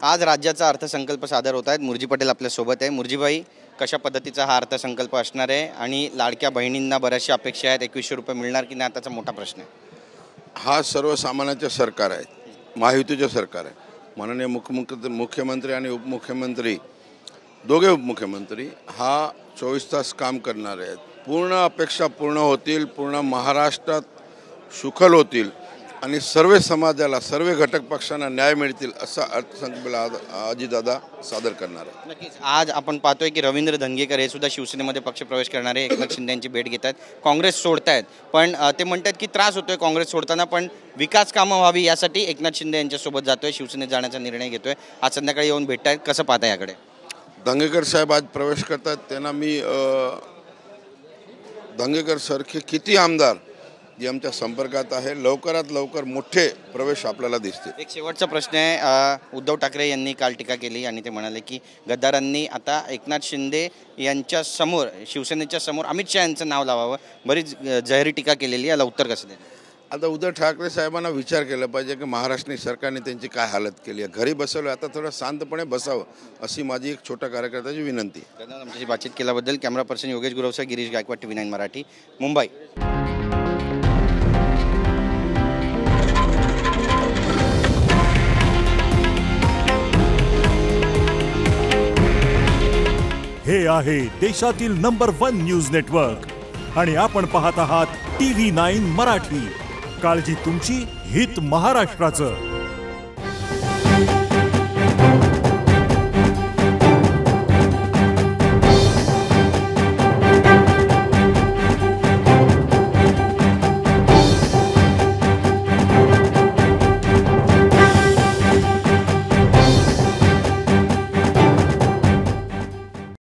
आज राज्याचा अर्थसंकल्प सादर होत आहे। मुरजी पटेल आपल्या सोबत आहे। मुरजीभाई, कशा पद्धतीचा हा अर्थसंकल्प असणार आहे आणि लाडक्या बहिणींना बऱ्याचशा अपेक्षा आहेत, 2100 रुपये मिळणार की नाही त्याचा मोठा प्रश्न आहे। हा सर्वसामान्यांचे सरकार आहे, महायुतीचे सरकार आहे। माननीय मुख्यमंत्री आणि उपमुख्यमंत्री दोघे उपमुख्यमंत्री हा 24 तास काम करणार आहेत। पूर्ण अपेक्षा पूर्ण होतील, पूर्ण महाराष्ट्रात सुखल होतील आणि सर्व समाजाला सर्व घटक पक्षांना न्याय मिळतील असा अर्थसंकल्प अजितदादा सादर करणार आहे। नक्कीच आज आपण पाहतोय की रवींद्र धंगेकर हे सुद्धा शिवसेनेमध्ये पक्षप्रवेश करणारे एकनाथ शिंदे यांची भेट घेतात, काँग्रेस सोडतायत। पण ते म्हणतात की त्रास होतोय काँग्रेस सोडताना, पण विकास कामं व्हावी यासाठी एकनाथ शिंदे यांच्यासोबत जातोय, शिवसेनेत जाण्याचा निर्णय घेतोय। आज संध्याकाळी येऊन भेटतायत, कसं पाहता याकडे? धंगेकर साहेब आज प्रवेश करतात, त्यांना मी धंगेकर सारखे किती आमदार जे आमच्या संपर्कात आहे लवकरात लवकर मोठे प्रवेश आपल्याला दिसतील। एक शेवटचा प्रश्न आहे, उद्धव ठाकरे यांनी काल टीका केली आणि ते म्हणाले की गद्दारांनी आता एकनाथ शिंदे यांच्या समोर, शिवसेनेच्या समोर अमित शाह यांचं नाव लावावं, बरीच जाहीर टीका केलेली, याला उत्तर कसं देणार? आता उद्धव ठाकरे साहेबांना विचार केला पाहिजे की महाराष्ट्र सरकारने त्यांची काय हालत केली आहे। घरी बसवलं, आता थोडं शांतपणे बसावं अशी माझी एक छोट्या कार्यकर्त्याची विनंती। धन्यवाद आमच्याशी बातचीत केल्याबद्दल। कॅमेरा पर्सन योगेश गुरवसा, गिरीश गायकवाड, TV9 मराठी, मुंबई। हे आहे देशातील नंबर 1 न्यूज नेटवर्क आणि आपण पाहत आहात TV9 मराठी। काळजी तुमची, हित महाराष्ट्राचं।